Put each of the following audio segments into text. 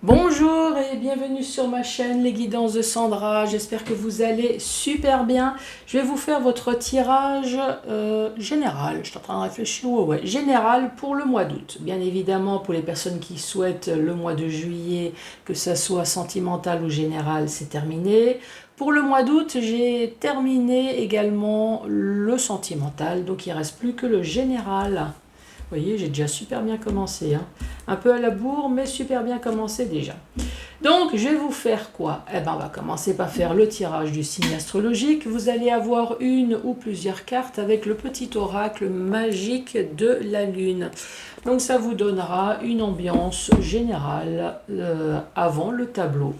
Bonjour et bienvenue sur ma chaîne Les Guidances de Sandra, j'espère que vous allez super bien. Je vais vous faire votre tirage général, je suis en train de réfléchir, ouais, général pour le mois d'août. Bien évidemment pour les personnes qui souhaitent le mois de juillet, que ça soit sentimental ou général, c'est terminé. Pour le mois d'août, j'ai terminé également le sentimental, donc il ne reste plus que le général. Vous voyez, j'ai déjà super bien commencé. Hein. Un peu à la bourre, mais super bien commencé déjà. Donc, je vais vous faire quoi? Eh ben, on va commencer par faire le tirage du signe astrologique. Vous allez avoir une ou plusieurs cartes avec le petit oracle magique de la Lune. Donc, ça vous donnera une ambiance générale avant le tableau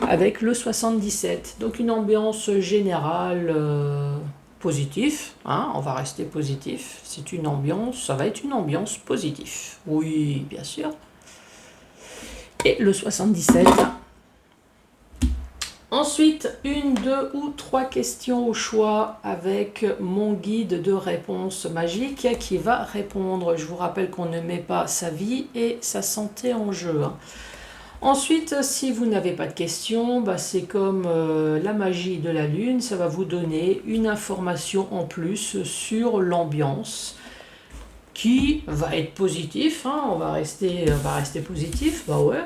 avec le 77. Donc, une ambiance générale positif, hein, on va rester positif. C'est une ambiance, ça va être une ambiance positive. Oui, bien sûr. Et le 77. Ensuite, une, deux ou trois questions au choix avec mon guide de réponse magique qui va répondre. Je vous rappelle qu'on ne met pas sa vie et sa santé en jeu. Ensuite, si vous n'avez pas de questions, c'est comme la magie de la Lune, ça va vous donner une information en plus sur l'ambiance qui va être positif, hein, on va rester positif, bah ouais.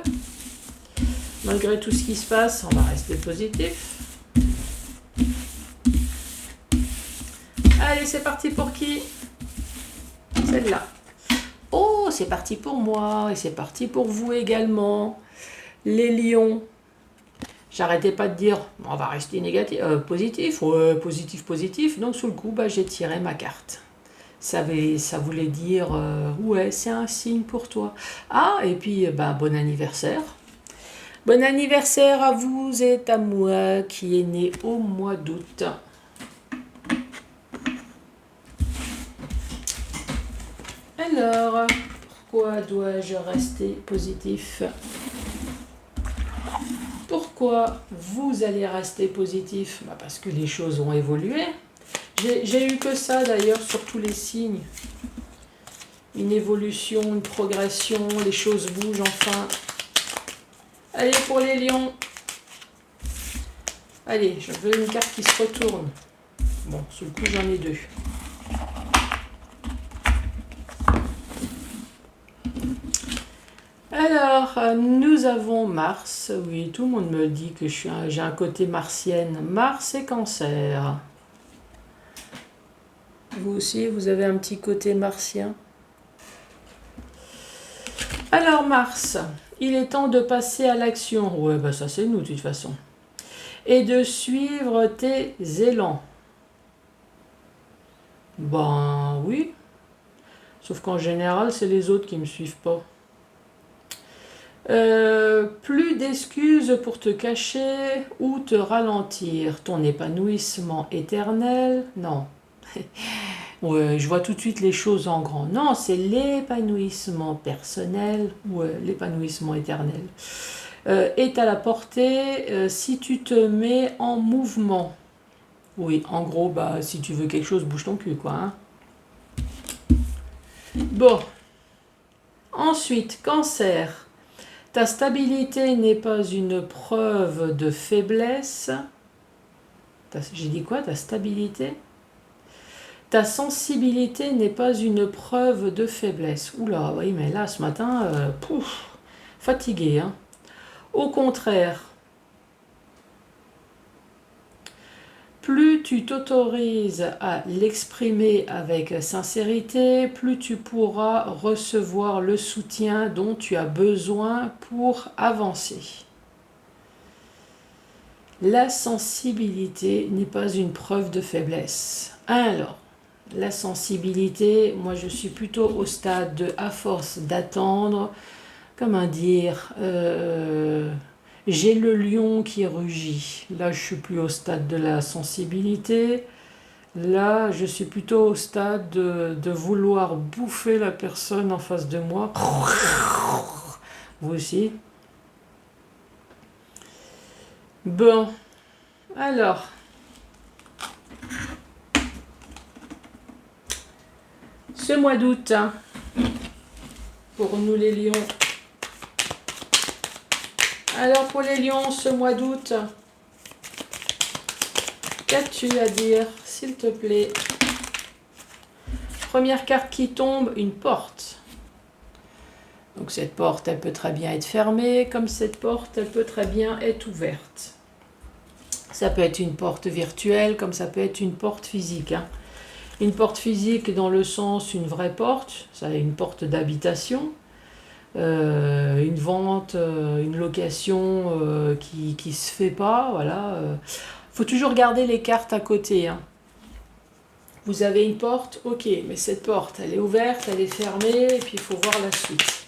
Malgré tout ce qui se passe, on va rester positif. Allez, c'est parti pour qui? Celle-là. Oh, c'est parti pour moi et c'est parti pour vous également. Les lions. J'arrêtais pas de dire, on va rester négatif, positif, ouais, positif, positif. Donc sous le coup, j'ai tiré ma carte. Ça voulait dire, ouais, c'est un signe pour toi. Ah, et puis, bon anniversaire. Bon anniversaire à vous et à moi qui est né au mois d'août. Alors, pourquoi dois-je rester positif? Pourquoi vous allez rester positif? Parce que les choses ont évolué. J'ai eu que ça d'ailleurs sur tous les signes. Une évolution, une progression, les choses bougent enfin. Allez pour les lions. Allez, je veux une carte qui se retourne. Bon, sous le coup j'en ai deux. Alors, nous avons Mars. Oui, tout le monde me dit que j'ai un côté martienne. Mars et Cancer. Vous aussi, vous avez un petit côté martien. Alors, Mars, il est temps de passer à l'action. Ouais, ça c'est nous de toute façon. Et de suivre tes élans. Ben oui. Sauf qu'en général, c'est les autres qui ne me suivent pas. Plus d'excuses pour te cacher ou te ralentir. Ton épanouissement éternel, non. Ouais, je vois tout de suite les choses en grand. Non, c'est l'épanouissement personnel ou l'épanouissement éternel. Est à la portée si tu te mets en mouvement. Oui, en gros, si tu veux quelque chose, bouge ton cul, quoi. Hein. Bon. Ensuite, Cancer. Ta stabilité n'est pas une preuve de faiblesse. J'ai dit quoi? Ta stabilité? Ta sensibilité n'est pas une preuve de faiblesse. Oula, oui, mais là, ce matin, fatigué. Hein. Au contraire, plus tu t'autorises à l'exprimer avec sincérité, plus tu pourras recevoir le soutien dont tu as besoin pour avancer. La sensibilité n'est pas une preuve de faiblesse. Alors, la sensibilité, moi je suis plutôt au stade de, à force d'attendre, comment dire, j'ai le lion qui rugit. Là, je suis plus au stade de la sensibilité. Là, je suis plutôt au stade de vouloir bouffer la personne en face de moi. Vous aussi? Bon, alors, ce mois d'août, pour nous les lions, Alors pour les lions, ce mois d'août, qu'as-tu à dire, s'il te plaît? Première carte qui tombe, une porte. Donc cette porte, elle peut très bien être fermée, comme cette porte, elle peut très bien être ouverte. Ça peut être une porte virtuelle, comme ça peut être une porte physique. Hein. Une porte physique dans le sens une vraie porte, ça une porte d'habitation. Une vente, une location qui se fait pas, voilà. Faut toujours garder les cartes à côté. Hein. Vous avez une porte, ok, mais cette porte, elle est ouverte, elle est fermée, et puis il faut voir la suite.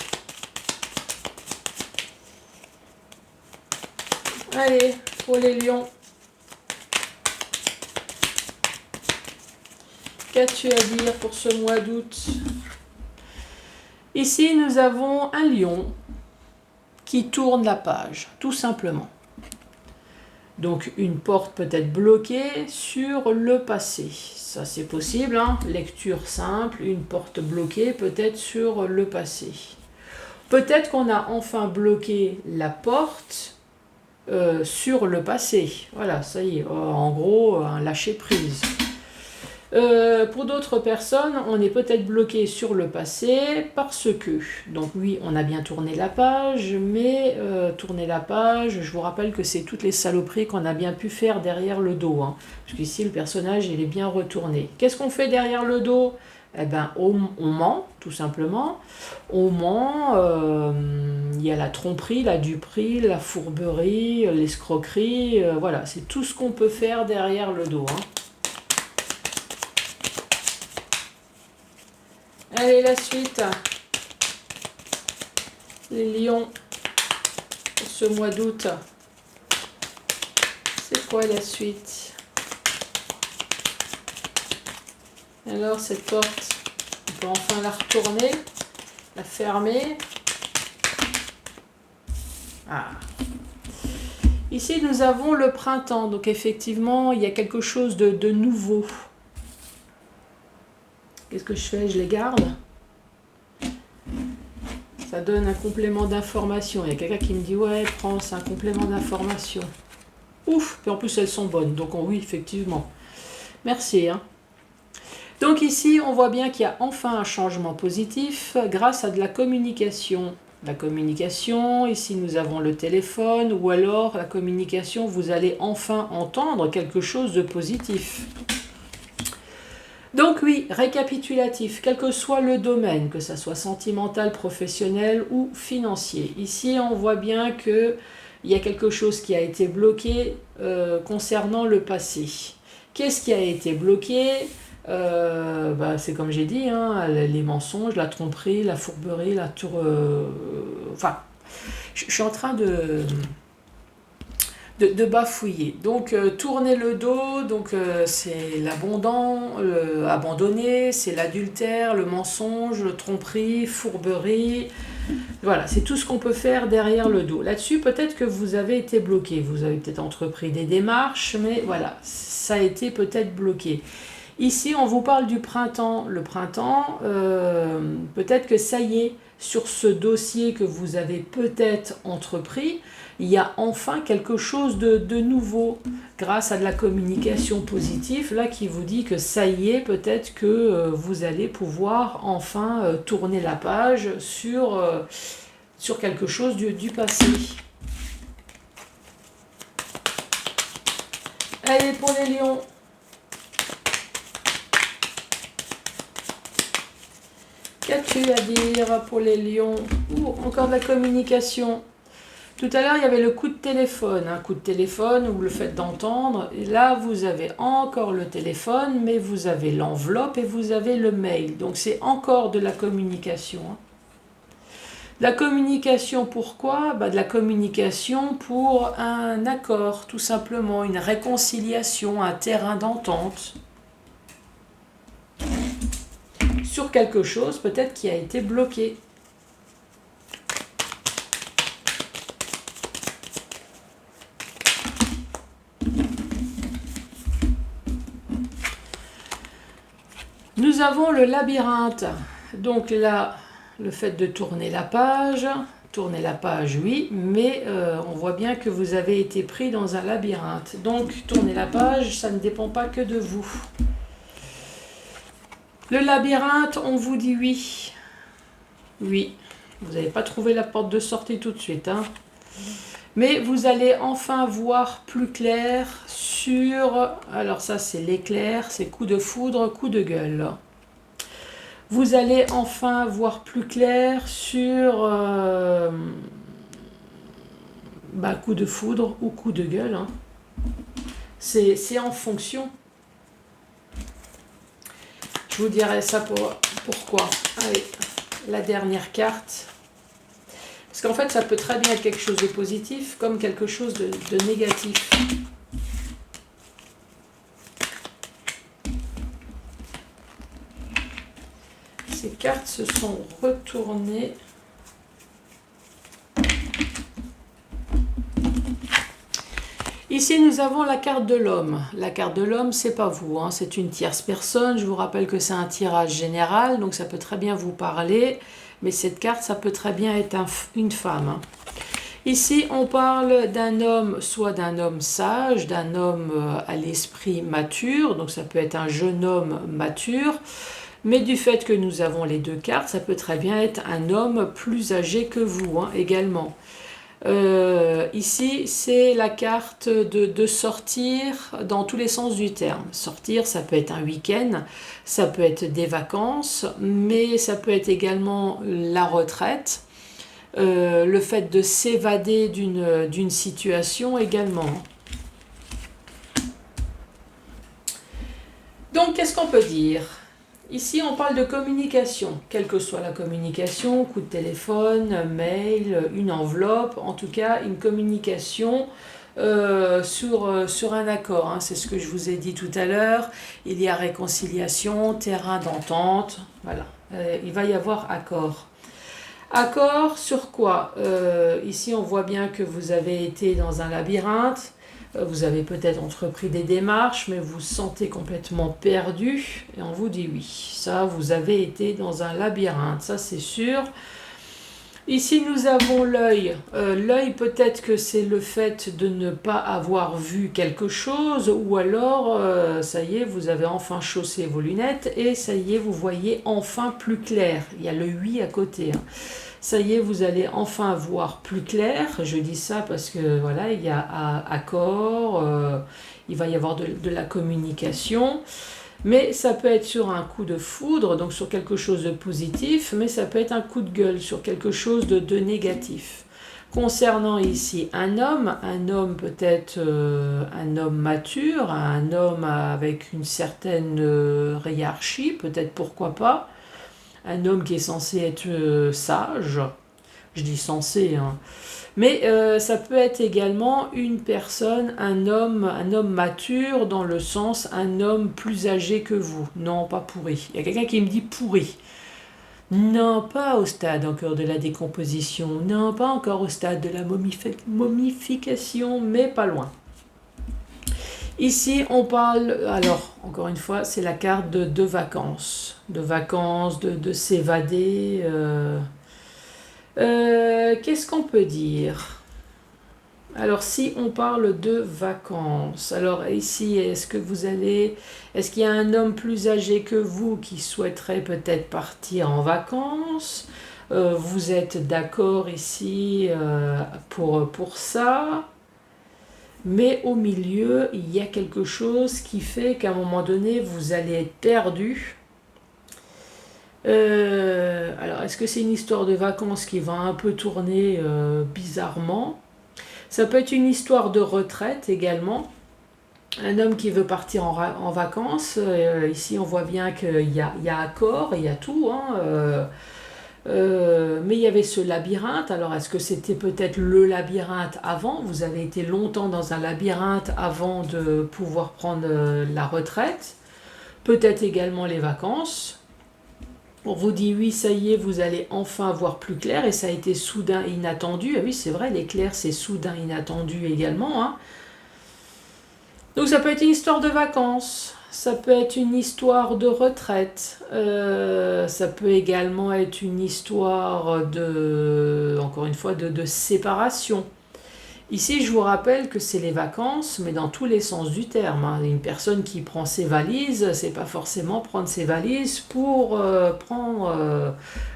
Allez, pour les lions. Qu'as-tu à dire pour ce mois d'août? Ici, nous avons un lion qui tourne la page, tout simplement. Donc, une porte peut être bloquée sur le passé. Ça, c'est possible. Hein. Lecture simple, une porte bloquée peut-être sur le passé. Peut-être qu'on a enfin bloqué la porte sur le passé. Voilà, ça y est. En gros, un lâcher-prise. Pour d'autres personnes, on est peut-être bloqué sur le passé parce que, donc oui, on a bien tourné la page, mais tourner la page, je vous rappelle que c'est toutes les saloperies qu'on a bien pu faire derrière le dos. Hein, parce qu'ici, le personnage, il est bien retourné. Qu'est-ce qu'on fait derrière le dos? Eh ben, on ment, tout simplement. On ment, il y a la tromperie, la duperie, la fourberie, l'escroquerie, voilà, c'est tout ce qu'on peut faire derrière le dos. Hein. Allez, la suite. Les lions, pour ce mois d'août. C'est quoi la suite? Alors, cette porte, on peut enfin la retourner, la fermer. Ah. Ici, nous avons le printemps. Donc, effectivement, il y a quelque chose de nouveau. Qu'est-ce que je fais? Je les garde. Ça donne un complément d'information. Il y a quelqu'un qui me dit, ouais, prends, c'est un complément d'information. Ouf, et en plus elles sont bonnes. Donc oui, effectivement. Merci. Hein. Donc ici, on voit bien qu'il y a enfin un changement positif grâce à de la communication. La communication, ici nous avons le téléphone, ou alors la communication, vous allez enfin entendre quelque chose de positif. Donc oui, récapitulatif, quel que soit le domaine, que ce soit sentimental, professionnel ou financier. Ici, on voit bien qu'il y a quelque chose qui a été bloqué concernant le passé. Qu'est-ce qui a été bloqué? C'est comme j'ai dit, hein, les mensonges, la tromperie, la fourberie, la tour... Enfin, je suis en train de bafouiller. Donc tourner le dos, donc c'est l'abondant, abandonner, c'est l'adultère, le mensonge, le tromperie, fourberie. Voilà, c'est tout ce qu'on peut faire derrière le dos. Là-dessus, peut-être que vous avez été bloqué, vous avez peut-être entrepris des démarches, mais voilà, ça a été peut-être bloqué. Ici, on vous parle du printemps. Le printemps, peut-être que ça y est, sur ce dossier que vous avez peut-être entrepris, il y a enfin quelque chose de nouveau grâce à de la communication positive, là qui vous dit que ça y est, peut-être que vous allez pouvoir enfin tourner la page sur quelque chose du passé. Allez, pour les lions. Qu'as-tu à dire pour les lions? Encore de la communication. Tout à l'heure, il y avait le coup de téléphone. Un coup de téléphone ou le fait d'entendre. Et là, vous avez encore le téléphone, mais vous avez l'enveloppe et vous avez le mail. Donc, c'est encore de la communication. Hein. La communication, pourquoi? De la communication pour un accord, tout simplement. Une réconciliation, un terrain d'entente. Sur quelque chose peut-être qui a été bloqué. Nous avons le labyrinthe. Donc là, le fait de tourner la page, Tournez la page, oui, mais on voit bien que vous avez été pris dans un labyrinthe. Donc, tournez la page, ça ne dépend pas que de vous. Le labyrinthe, on vous dit oui. Oui, vous n'avez pas trouvé la porte de sortie tout de suite, hein. Mais vous allez enfin voir plus clair sur... Alors ça, c'est l'éclair, c'est coup de foudre, coup de gueule. Vous allez enfin voir plus clair sur coup de foudre ou coup de gueule, hein. C'est en fonction. Je vous dirai ça pourquoi. Allez, la dernière carte. Parce qu'en fait, ça peut très bien être quelque chose de positif comme quelque chose de négatif. Ces cartes se sont retournées. Ici, nous avons la carte de l'homme. La carte de l'homme, c'est pas vous, hein, c'est une tierce personne. Je vous rappelle que c'est un tirage général, donc ça peut très bien vous parler. Mais cette carte, ça peut très bien être une femme, hein. Ici, on parle d'un homme, soit d'un homme sage, d'un homme à l'esprit mature. Donc ça peut être un jeune homme mature. Mais du fait que nous avons les deux cartes, ça peut très bien être un homme plus âgé que vous, hein, également. Ici, c'est la carte de sortir dans tous les sens du terme. Sortir, ça peut être un week-end, ça peut être des vacances, mais ça peut être également la retraite, le fait de s'évader d'une situation également. Donc, qu'est-ce qu'on peut dire ? Ici, on parle de communication, quelle que soit la communication, coup de téléphone, mail, une enveloppe, en tout cas une communication sur un accord, hein. C'est ce que je vous ai dit tout à l'heure. Il y a réconciliation, terrain d'entente, voilà. Il va y avoir accord. Accord sur quoi ? Ici, on voit bien que vous avez été dans un labyrinthe. Vous avez peut-être entrepris des démarches, mais vous vous sentez complètement perdu. Et on vous dit oui, ça, vous avez été dans un labyrinthe, ça c'est sûr. Ici, nous avons l'œil. L'œil, peut-être que c'est le fait de ne pas avoir vu quelque chose, ou alors, ça y est, vous avez enfin chaussé vos lunettes, et ça y est, vous voyez enfin plus clair. Il y a le oui à côté, hein. Ça y est, vous allez enfin voir plus clair. Je dis ça parce que voilà, il y a accord, il va y avoir de la communication. Mais ça peut être sur un coup de foudre, donc sur quelque chose de positif, mais ça peut être un coup de gueule sur quelque chose de négatif. Concernant ici un homme peut-être un homme mature, un homme avec une certaine hiérarchie, peut-être pourquoi pas. Un homme qui est censé être sage, je dis censé, hein. Mais ça peut être également une personne, un homme mature dans le sens un homme plus âgé que vous. Non, pas pourri. Il y a quelqu'un qui me dit pourri. Non, pas au stade encore de la décomposition. Non, pas encore au stade de la momification, mais pas loin. Ici, on parle, alors, encore une fois, c'est la carte de vacances. De vacances, de s'évader. Qu'est-ce qu'on peut dire ? Alors, si on parle de vacances, alors ici, est-ce qu'il y a un homme plus âgé que vous qui souhaiterait peut-être partir en vacances ? Vous êtes d'accord ici pour ça ? Mais au milieu, il y a quelque chose qui fait qu'à un moment donné, vous allez être perdu. Alors, est-ce que c'est une histoire de vacances qui va un peu tourner bizarrement ? Ça peut être une histoire de retraite également. Un homme qui veut partir en vacances. Ici, on voit bien qu'il y a accord, il y a tout, hein. Mais il y avait ce labyrinthe. Alors, est-ce que c'était peut-être le labyrinthe avant ? Vous avez été longtemps dans un labyrinthe avant de pouvoir prendre la retraite. Peut-être également les vacances. On vous dit oui, ça y est, vous allez enfin voir plus clair. Et ça a été soudain et inattendu. Ah oui, c'est vrai, l'éclair, c'est soudain inattendu également, hein. Donc, ça peut être une histoire de vacances. Ça peut être une histoire de retraite, ça peut également être une histoire encore une fois de séparation. Ici, je vous rappelle que c'est les vacances, mais dans tous les sens du terme, hein. Une personne qui prend ses valises, c'est pas forcément prendre ses valises pour prendre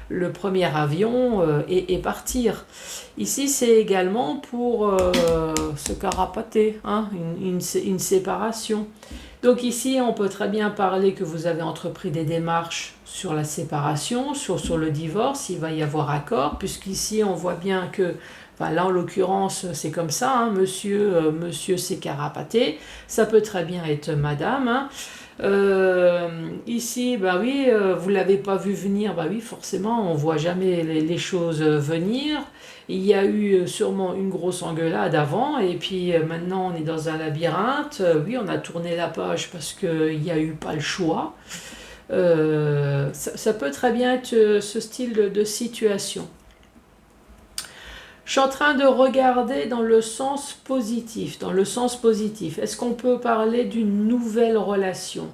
le premier avion et partir. Ici, c'est également pour se carapater, hein, une séparation. Donc ici, on peut très bien parler que vous avez entrepris des démarches sur la séparation, sur le divorce, il va y avoir accord, puisqu'ici, on voit bien que enfin, là, en l'occurrence, c'est comme ça, hein, monsieur s'est carapaté, ça peut très bien être madame. Hein. Ici, bah oui, vous ne l'avez pas vu venir, bah oui, forcément, on ne voit jamais les choses venir. Il y a eu sûrement une grosse engueulade avant, et puis maintenant on est dans un labyrinthe. Oui, on a tourné la page parce qu'il n'y a eu pas le choix. Ça peut très bien être ce style de situation. Je suis en train de regarder dans le sens positif. Dans le sens positif, est-ce qu'on peut parler d'une nouvelle relation?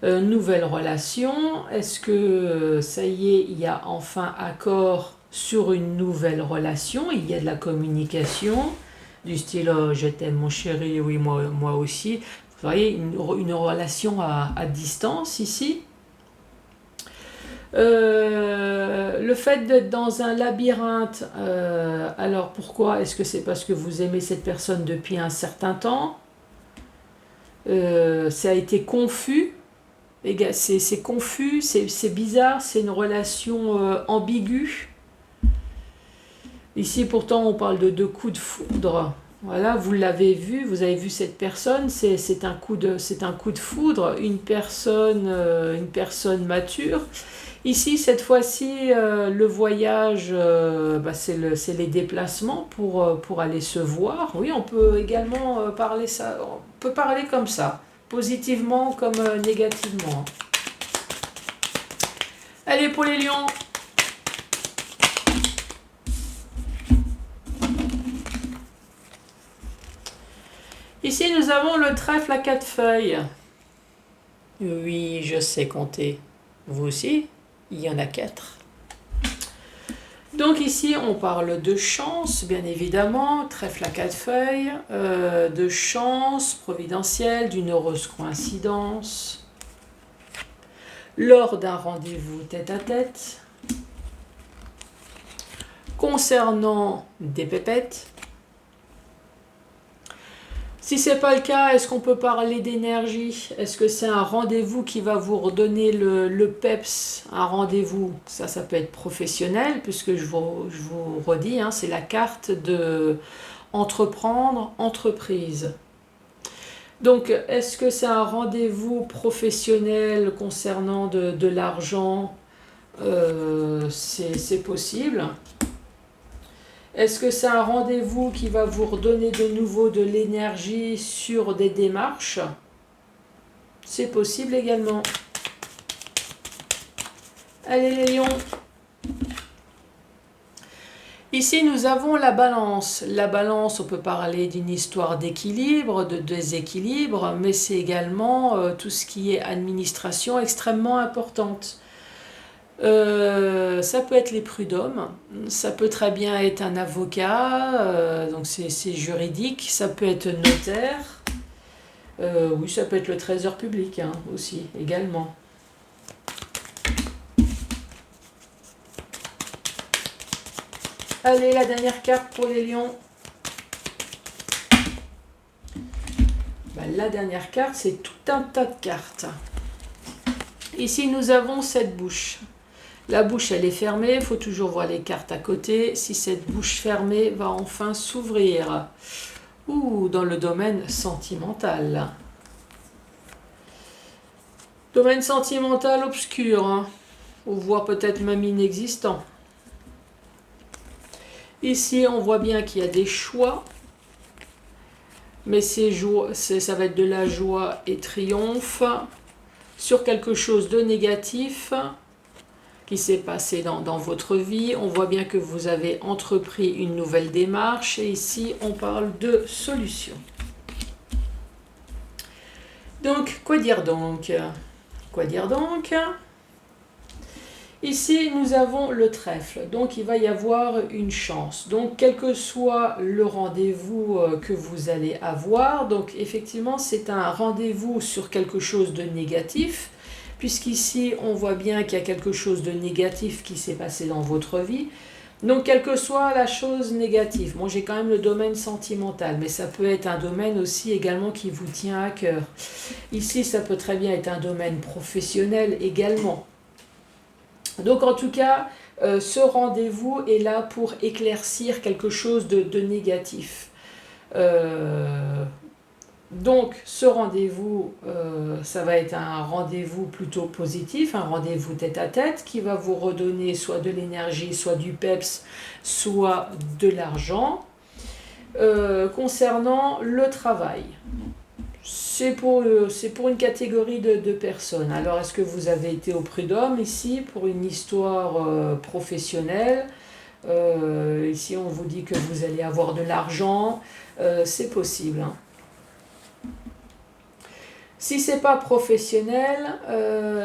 Nouvelle relation, est-ce que ça y est, il y a enfin accord sur une nouvelle relation? Il y a de la communication, du style je t'aime mon chéri, oui moi aussi. Vous voyez, une relation à distance ici. Le fait d'être dans un labyrinthe, alors pourquoi? Est-ce que c'est parce que vous aimez cette personne depuis un certain temps? Ça a été confus, c'est confus, c'est bizarre, c'est une relation ambiguë. Ici pourtant on parle de coups de foudre. Voilà, vous l'avez vu, vous avez vu cette personne, c'est un coup de foudre, une personne mature. Ici, cette fois-ci, le voyage, c'est les déplacements pour aller se voir. Oui, on peut également parler ça. On peut parler comme ça, positivement comme négativement. Allez, pour les lions. Ici, nous avons le trèfle à 4 feuilles. Oui, je sais compter. Vous aussi? Il y en a 4. Donc ici, on parle de chance, bien évidemment, trèfle à 4 feuilles, de chance providentielle, d'une heureuse coïncidence, lors d'un rendez-vous tête-à-tête, concernant des pépettes. Si ce n'est pas le cas, est-ce qu'on peut parler d'énergie? Est-ce que c'est un rendez-vous qui va vous redonner le peps? Un rendez-vous, ça peut être professionnel, puisque je vous redis, hein, c'est la carte de entreprendre, entreprise. Donc, est-ce que c'est un rendez-vous professionnel concernant de l'argent? C'est possible. Est-ce que c'est un rendez-vous qui va vous redonner de nouveau de l'énergie sur des démarches? C'est possible également. Allez les lions. Ici, nous avons la balance. La balance, on peut parler d'une histoire d'équilibre, de déséquilibre, mais c'est également tout ce qui est administration extrêmement importante. Ça peut être les prud'hommes, ça peut très bien être un avocat, donc c'est juridique, ça peut être notaire, oui, ça peut être le trésor public hein, aussi, également. Allez, la dernière carte pour les lions. La dernière carte, c'est tout un tas de cartes. Ici, nous avons cette bouche. La bouche, elle est fermée, il faut toujours voir les cartes à côté. Si cette bouche fermée va enfin s'ouvrir. Ou dans le domaine sentimental. Domaine sentimental obscur, hein, ou voire peut-être même inexistant. Ici, on voit bien qu'il y a des choix. Mais ça va être de la joie et triomphe sur quelque chose de négatif qui s'est passé dans votre vie. On voit bien que vous avez entrepris une nouvelle démarche et ici on parle de solution. Donc, quoi dire donc? Quoi dire donc? Ici, nous avons le trèfle, donc il va y avoir une chance. Donc, quel que soit le rendez-vous que vous allez avoir, donc effectivement, c'est un rendez-vous sur quelque chose de négatif, puisqu'ici, on voit bien qu'il y a quelque chose de négatif qui s'est passé dans votre vie. Donc, quelle que soit la chose négative, bon, j'ai quand même le domaine sentimental, mais ça peut être un domaine aussi également qui vous tient à cœur. Ici, ça peut très bien être un domaine professionnel également. Donc en tout cas, ce rendez-vous est là pour éclaircir quelque chose de négatif. Donc ce rendez-vous, ça va être un rendez-vous plutôt positif, un rendez-vous tête-à-tête qui va vous redonner soit de l'énergie, soit du peps, soit de l'argent. Concernant le travail, c'est pour une catégorie de personnes. Alors, est-ce que vous avez été au prud'homme ici pour une histoire professionnelle? Ici, on vous dit que vous allez avoir de l'argent. C'est possible, hein. Si c'est pas professionnel,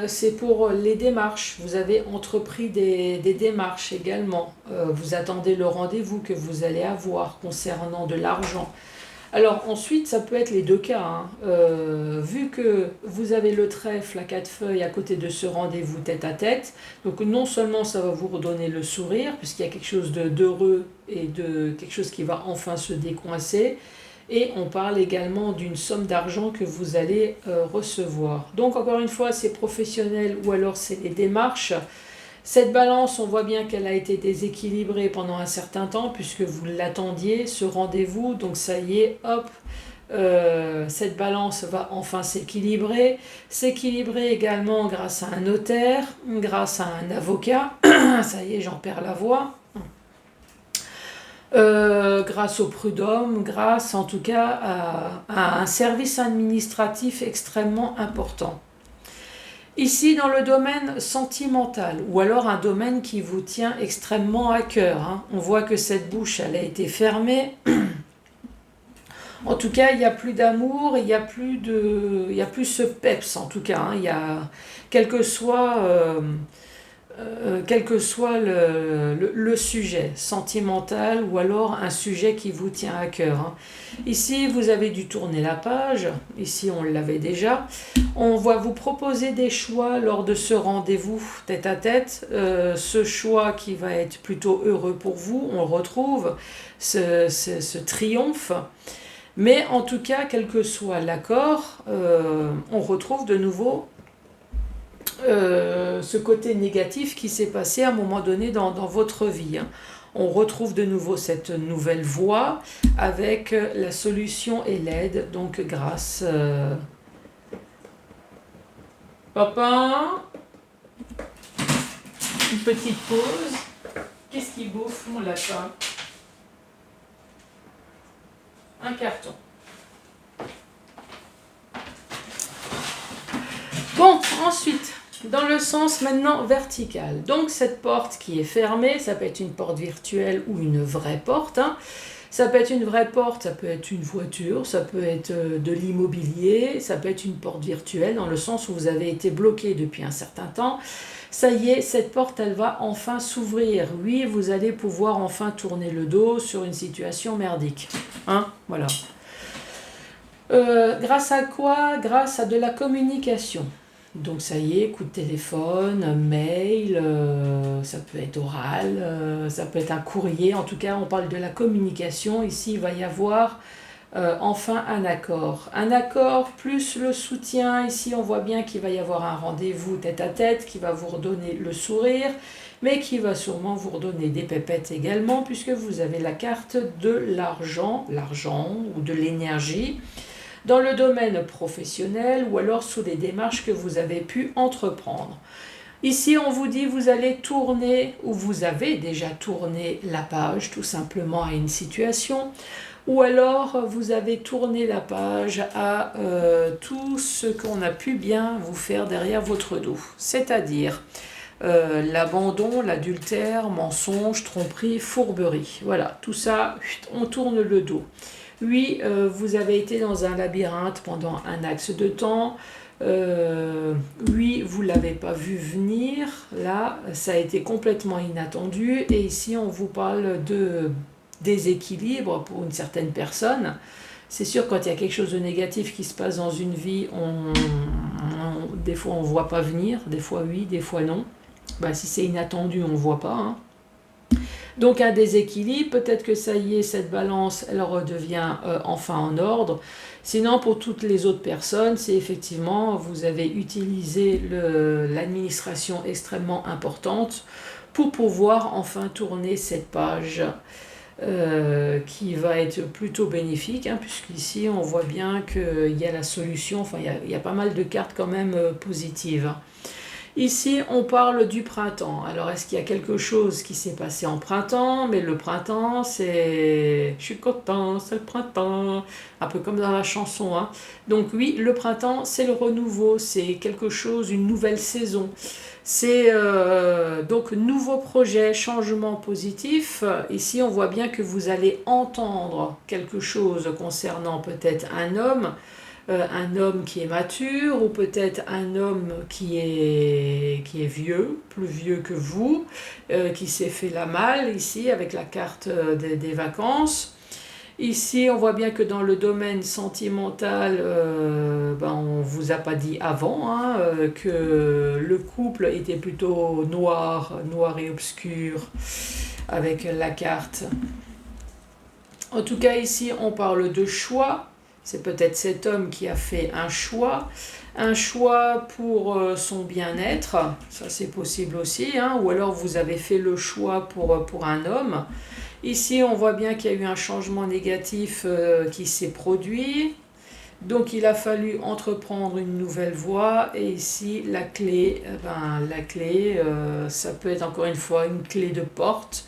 c'est pour les démarches. Vous avez entrepris des démarches également. Vous attendez le rendez-vous que vous allez avoir concernant de l'argent. Alors ensuite, ça peut être les deux cas, hein. Vu que vous avez le trèfle à 4 feuilles à côté de ce rendez-vous tête à tête, donc non seulement ça va vous redonner le sourire, puisqu'il y a quelque chose d'heureux et de quelque chose qui va enfin se décoincer, et on parle également d'une somme d'argent que vous allez recevoir. Donc encore une fois, c'est professionnel ou alors c'est les démarches. Cette balance, on voit bien qu'elle a été déséquilibrée pendant un certain temps puisque vous l'attendiez, ce rendez-vous. Donc ça y est, hop, cette balance va enfin s'équilibrer. S'équilibrer également grâce à un notaire, grâce à un avocat. Ça y est, j'en perds la voix. Grâce au prud'homme, grâce en tout cas à un service administratif extrêmement important. Ici, dans le domaine sentimental, ou alors un domaine qui vous tient extrêmement à cœur, hein. On voit que cette bouche, elle a été fermée. En tout cas, il n'y a plus d'amour, il n'y a plus ce peps, en tout cas, hein. Il y a, quel que soit le sujet sentimental ou alors un sujet qui vous tient à cœur, hein. Ici, vous avez dû tourner la page. Ici, on l'avait déjà. On va vous proposer des choix lors de ce rendez-vous tête-à-tête. Ce choix qui va être plutôt heureux pour vous, on retrouve ce triomphe. Mais en tout cas, quel que soit l'accord, on retrouve de nouveau ce côté négatif qui s'est passé à un moment donné dans votre vie, hein. On retrouve de nouveau cette nouvelle voie avec la solution et l'aide, donc grâce... Papa, une petite pause. Qu'est-ce qu'il bouffe, mon lapin? Un carton. Bon, ensuite... Dans le sens maintenant vertical. Donc cette porte qui est fermée, ça peut être une porte virtuelle ou une vraie porte, hein. Ça peut être une vraie porte, ça peut être une voiture, ça peut être de l'immobilier, ça peut être une porte virtuelle dans le sens où vous avez été bloqué depuis un certain temps. Ça y est, cette porte, elle va enfin s'ouvrir. Oui, vous allez pouvoir enfin tourner le dos sur une situation merdique, hein, voilà. Grâce à quoi? Grâce à de la communication. Donc ça y est, coup de téléphone, mail, ça peut être oral, ça peut être un courrier. En tout cas, on parle de la communication. Ici, il va y avoir enfin un accord. Un accord plus le soutien. Ici, on voit bien qu'il va y avoir un rendez-vous tête-à-tête qui va vous redonner le sourire, mais qui va sûrement vous redonner des pépettes également, puisque vous avez la carte de l'argent ou de l'énergie, dans le domaine professionnel ou alors sous les démarches que vous avez pu entreprendre. Ici, on vous dit vous allez tourner ou vous avez déjà tourné la page tout simplement à une situation, ou alors vous avez tourné la page à tout ce qu'on a pu bien vous faire derrière votre dos, c'est-à-dire l'abandon, l'adultère, mensonge, tromperie, fourberie. Voilà, tout ça, on tourne le dos. Oui, vous avez été dans un labyrinthe pendant un axe de temps. Lui, vous ne l'avez pas vu venir. Là, ça a été complètement inattendu. Et ici, on vous parle de déséquilibre pour une certaine personne. C'est sûr, quand il y a quelque chose de négatif qui se passe dans une vie, des fois on ne voit pas venir, des fois oui, des fois non. Ben, si c'est inattendu, on ne voit pas. Hein. Donc un déséquilibre, peut-être que ça y est, cette balance, elle redevient enfin en ordre. Sinon, pour toutes les autres personnes, c'est effectivement, vous avez utilisé l'administration extrêmement importante pour pouvoir enfin tourner cette page. Qui va être plutôt bénéfique, hein, puisqu'ici on voit bien qu'il y a la solution, enfin il y a pas mal de cartes quand même positives. Ici on parle du printemps, alors est-ce qu'il y a quelque chose qui s'est passé en printemps? Mais le printemps c'est... Je suis content, c'est le printemps, un peu comme dans la chanson. Hein. Donc oui, le printemps c'est le renouveau, c'est quelque chose, une nouvelle saison. C'est donc nouveau projet, changement positif. Ici, on voit bien que vous allez entendre quelque chose concernant peut-être un homme qui est mature ou peut-être un homme qui est vieux, plus vieux que vous, qui s'est fait la malle ici avec la carte des vacances. Ici, on voit bien que dans le domaine sentimental, on ne vous a pas dit avant hein, que le couple était plutôt noir et obscur avec la carte. En tout cas, ici, on parle de choix. C'est peut-être cet homme qui a fait un choix pour son bien-être. Ça, c'est possible aussi. Hein, ou alors, vous avez fait le choix pour un homme. Ici, on voit bien qu'il y a eu un changement négatif qui s'est produit. Donc, il a fallu entreprendre une nouvelle voie. Et ici, la clé, ça peut être encore une fois une clé de porte,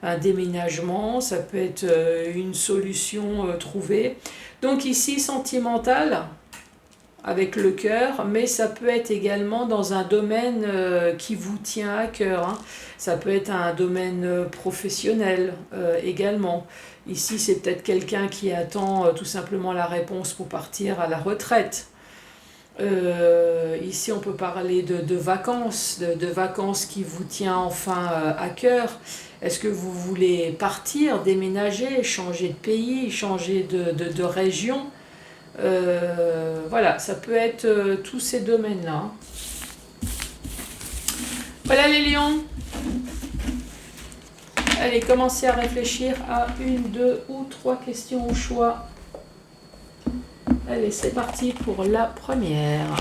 un déménagement, ça peut être une solution trouvée. Donc ici, sentimental, avec le cœur, mais ça peut être également dans un domaine qui vous tient à cœur. Hein. Ça peut être un domaine professionnel également. Ici, c'est peut-être quelqu'un qui attend tout simplement la réponse pour partir à la retraite. Ici, on peut parler de vacances, de vacances qui vous tient enfin à cœur. Est-ce que vous voulez partir, déménager, changer de pays, changer de région? Voilà, ça peut être tous ces domaines-là. Voilà les lions. Allez, commencez à réfléchir à une, deux ou trois questions au choix. Allez, c'est parti pour la première.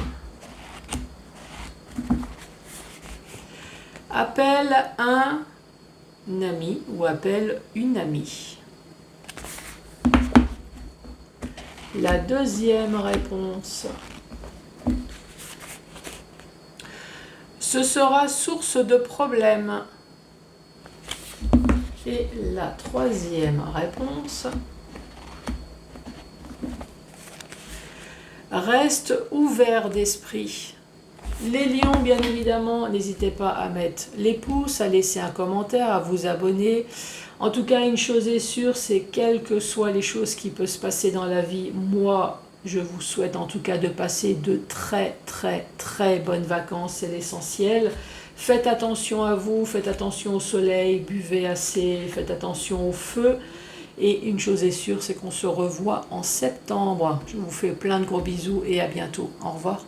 Appelle un ami ou appelle une amie. La deuxième réponse. Ce sera source de problèmes. Et la troisième réponse. Reste ouvert d'esprit. Les lions, bien évidemment, n'hésitez pas à mettre les pouces, à laisser un commentaire, à vous abonner. En tout cas, une chose est sûre, c'est quelles que soient les choses qui peuvent se passer dans la vie, moi, je vous souhaite en tout cas de passer de très très très bonnes vacances, c'est l'essentiel. Faites attention à vous, faites attention au soleil, buvez assez, faites attention au feu. Et une chose est sûre, c'est qu'on se revoit en septembre. Je vous fais plein de gros bisous et à bientôt. Au revoir.